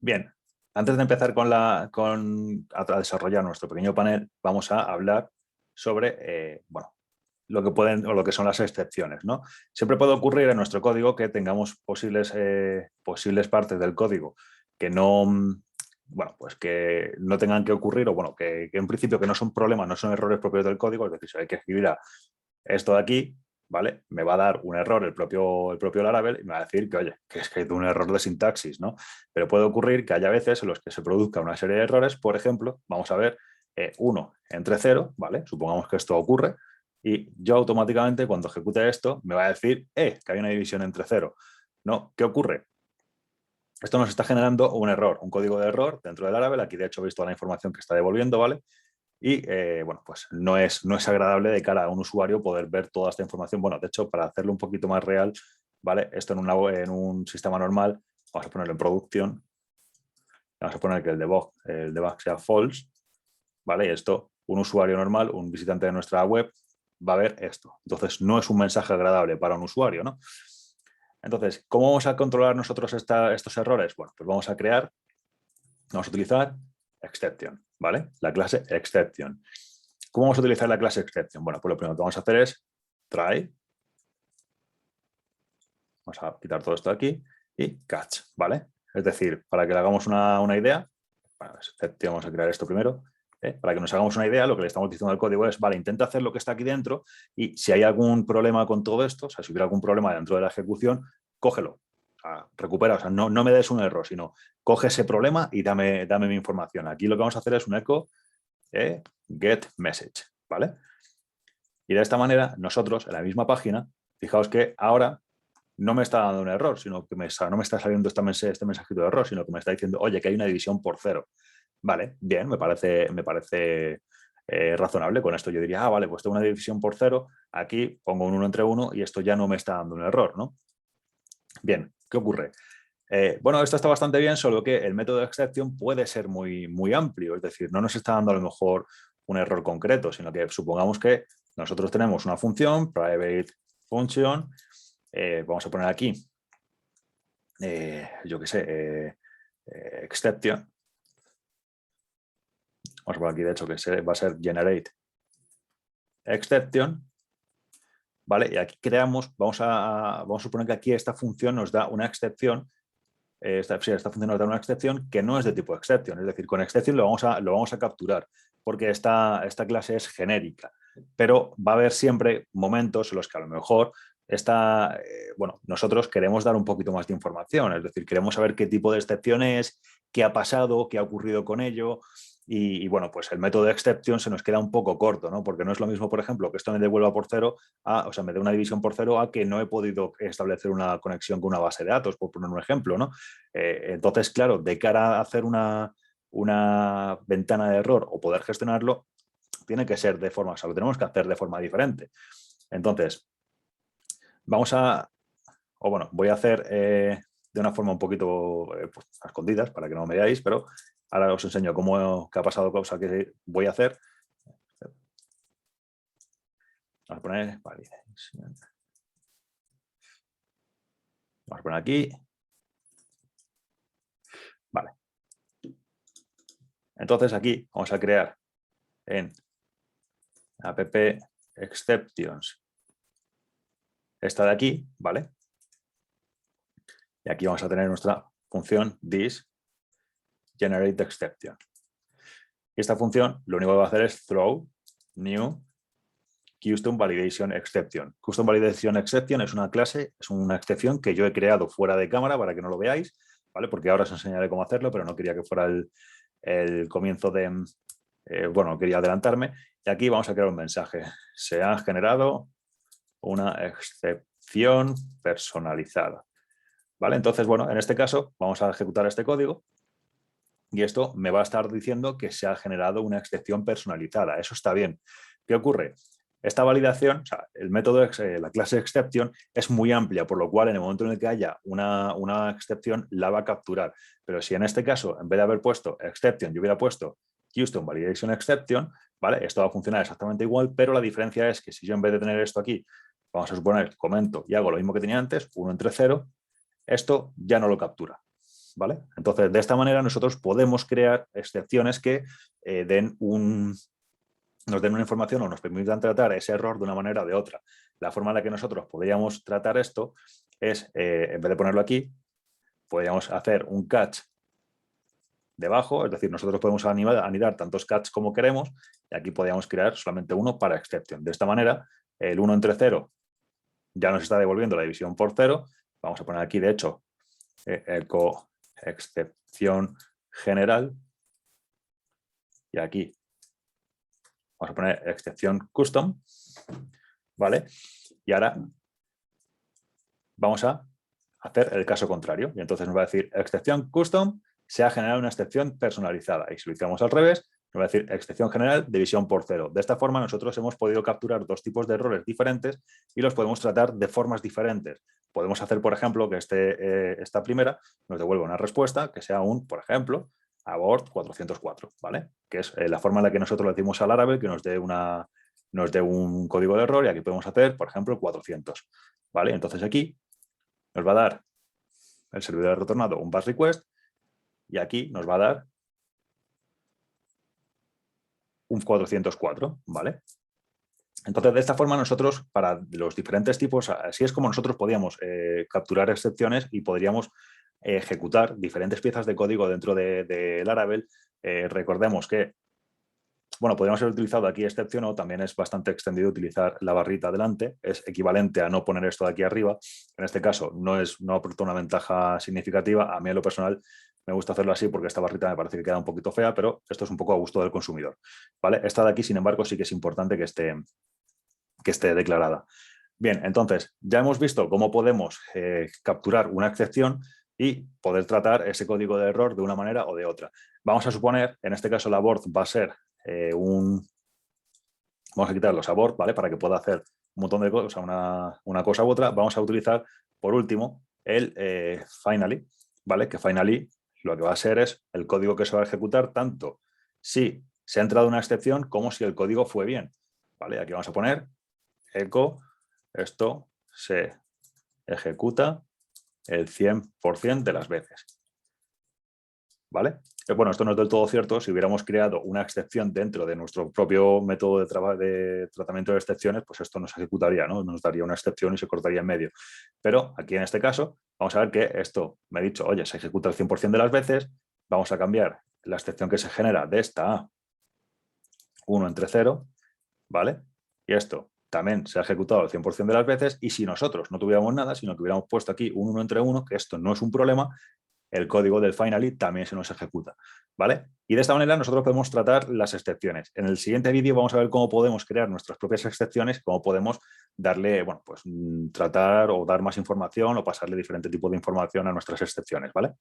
Bien, antes de empezar a desarrollar nuestro pequeño panel, vamos a hablar sobre bueno, lo que pueden o lo que son las excepciones, ¿no? Siempre puede ocurrir en nuestro código que tengamos posibles partes del código que no, bueno, pues que no tengan que ocurrir o bueno, que en principio que no son problemas, no son errores propios del código, es decir, si hay que escribir esto de aquí, ¿vale? Me va a dar un error el propio Laravel y me va a decir que, oye, que es que hay un error de sintaxis, ¿no? Pero puede ocurrir que haya veces en los que se produzca una serie de errores, por ejemplo, vamos a ver 1 entre 0, ¿vale? Supongamos que esto ocurre y yo automáticamente cuando ejecute esto me va a decir, que hay una división entre 0. No, ¿qué ocurre? Esto nos está generando un error, un código de error dentro de Laravel. Aquí, de hecho, veis toda la información que está devolviendo, ¿vale? Y, bueno, pues no es agradable de cara a un usuario poder ver toda esta información. Bueno, de hecho, para hacerlo un poquito más real, ¿vale? Esto en un sistema normal, vamos a ponerlo en producción, vamos a poner que el debug sea false, ¿vale? Y esto, un usuario normal, un visitante de nuestra web, va a ver esto. Entonces, no es un mensaje agradable para un usuario, ¿no? Entonces, ¿cómo vamos a controlar nosotros estos errores? Bueno, pues vamos a utilizar exception, ¿vale? La clase exception. ¿Cómo vamos a utilizar la clase exception? Bueno, pues lo primero que vamos a hacer es try. Vamos a quitar todo esto de aquí y catch, ¿vale? Es decir, para que le hagamos una idea, bueno, exception, vamos a crear esto primero. Para que nos hagamos una idea, lo que le estamos diciendo al código es, vale, intenta hacer lo que está aquí dentro y si hay algún problema con todo esto, o sea, si hubiera algún problema dentro de la ejecución, cógelo, o sea, recupera, o sea, no me des un error, sino coge ese problema y dame mi información. Aquí lo que vamos a hacer es un echo get message, ¿vale? Y de esta manera, nosotros, en la misma página, fijaos que ahora no me está dando un error, sino que no me está saliendo este mensajito de error, sino que me está diciendo, oye, que hay una división por 0. Vale, bien, me parece razonable. Con esto yo diría, vale, pues tengo una división por 0, aquí pongo un 1 entre 1 y esto ya no me está dando un error, ¿no? Bien, ¿qué ocurre? Bueno, esto está bastante bien, solo que el método de exception puede ser muy amplio, es decir, no nos está dando a lo mejor un error concreto, sino que supongamos que nosotros tenemos una función, private function, vamos a poner aquí, yo qué sé, exception, vamos a poner aquí de hecho que va a ser generate exception, ¿vale? Y aquí creamos, vamos a suponer que aquí esta función nos da una excepción. Esta función nos da una excepción que no es de tipo exception, es decir, con exception lo vamos a capturar porque esta clase es genérica, pero va a haber siempre momentos en los que a lo mejor bueno, nosotros queremos dar un poquito más de información, es decir, queremos saber qué tipo de excepción es, qué ha pasado, qué ha ocurrido con ello. Y bueno, pues el método de exception se nos queda un poco corto, ¿no? Porque no es lo mismo, por ejemplo, que esto me devuelva por 0 o sea, me dé una división por 0 a que no he podido establecer una conexión con una base de datos, por poner un ejemplo, ¿no? Entonces, claro, de cara a hacer una ventana de error o poder gestionarlo, tiene que ser de forma, o sea, lo tenemos que hacer de forma diferente. Entonces, voy a hacer de una forma un poquito pues, a escondidas para que no me veáis, pero ahora os enseño qué ha pasado, cosa que voy a hacer. Vamos a poner validation. Vamos a poner aquí. Vale. Entonces aquí vamos a crear en app exceptions esta de aquí, ¿vale? Y aquí vamos a tener nuestra función this generate exception. Y esta función lo único que va a hacer es throw new custom validation exception. Custom validation exception es una clase, es una excepción que yo he creado fuera de cámara para que no lo veáis, ¿vale? Porque ahora os enseñaré cómo hacerlo, pero no quería que fuera el comienzo de... bueno, quería adelantarme. Y aquí vamos a crear un mensaje. Se ha generado una excepción personalizada. ¿Vale? Entonces, bueno, en este caso vamos a ejecutar este código y esto me va a estar diciendo que se ha generado una excepción personalizada. Eso está bien. ¿Qué ocurre? Esta validación, o sea, el método, la clase exception es muy amplia, por lo cual en el momento en el que haya una excepción la va a capturar. Pero si en este caso, en vez de haber puesto exception, yo hubiera puesto custom validation exception, ¿vale? Esto va a funcionar exactamente igual, pero la diferencia es que si yo en vez de tener esto aquí, vamos a suponer, comento y hago lo mismo que tenía antes, 1 entre 0, esto ya no lo captura, ¿vale? Entonces, de esta manera nosotros podemos crear excepciones que nos den una información o nos permitan tratar ese error de una manera o de otra. La forma en la que nosotros podríamos tratar esto es, en vez de ponerlo aquí, podríamos hacer un catch debajo, es decir, nosotros podemos anidar tantos catch como queremos y aquí podríamos crear solamente uno para exception. De esta manera, el 1 entre 0 ya nos está devolviendo la división por 0. Vamos a poner aquí, de hecho, eco excepción general y aquí vamos a poner excepción custom, ¿vale? Y ahora vamos a hacer el caso contrario y entonces nos va a decir excepción custom se ha generado una excepción personalizada y si lo hicimos al revés nos va a decir excepción general división por 0. De esta forma nosotros hemos podido capturar dos tipos de errores diferentes y los podemos tratar de formas diferentes. Podemos hacer, por ejemplo, que esta primera nos devuelva una respuesta que sea un, por ejemplo, abort 404, ¿vale? Que es la forma en la que nosotros le decimos al Laravel que nos dé un código de error y aquí podemos hacer, por ejemplo, 400, ¿vale? Entonces aquí nos va a dar el servidor retornado un batch request y aquí nos va a dar un 404, ¿vale? Entonces, de esta forma nosotros, para los diferentes tipos, así es como nosotros podíamos capturar excepciones y podríamos ejecutar diferentes piezas de código dentro de Laravel. Recordemos que, bueno, podríamos haber utilizado aquí excepción o también es bastante extendido utilizar la barrita delante. Es equivalente a no poner esto de aquí arriba. En este caso no aporta una ventaja significativa. A mí en lo personal me gusta hacerlo así porque esta barrita me parece que queda un poquito fea, pero esto es un poco a gusto del consumidor, ¿vale? Esta de aquí, sin embargo, sí que es importante que esté declarada. Bien, entonces, ya hemos visto cómo podemos capturar una excepción y poder tratar ese código de error de una manera o de otra. Vamos a suponer, en este caso la abort va a ser vamos a quitar los abort, ¿vale? Para que pueda hacer un montón de cosas, una cosa u otra. Vamos a utilizar, por último, el finally, ¿vale? Que finally lo que va a ser es el código que se va a ejecutar tanto si se ha entrado una excepción como si el código fue bien, ¿vale? Aquí vamos a poner echo, esto se ejecuta el 100% de las veces, ¿vale? Bueno, esto no es del todo cierto. Si hubiéramos creado una excepción dentro de nuestro propio método de tratamiento de excepciones, pues esto no se ejecutaría, ¿no? Nos daría una excepción y se cortaría en medio. Pero aquí en este caso, vamos a ver que esto me ha dicho, oye, se ejecuta el 100% de las veces, vamos a cambiar la excepción que se genera de esta a 1 entre 0, ¿vale? Y esto también se ha ejecutado el 100% de las veces y si nosotros no tuviéramos nada, sino que hubiéramos puesto aquí un 1 entre 1, que esto no es un problema, el código del finally también se nos ejecuta, ¿vale? Y de esta manera nosotros podemos tratar las excepciones. En el siguiente vídeo vamos a ver cómo podemos crear nuestras propias excepciones, cómo podemos darle, bueno, pues tratar o dar más información o pasarle diferente tipo de información a nuestras excepciones, ¿vale?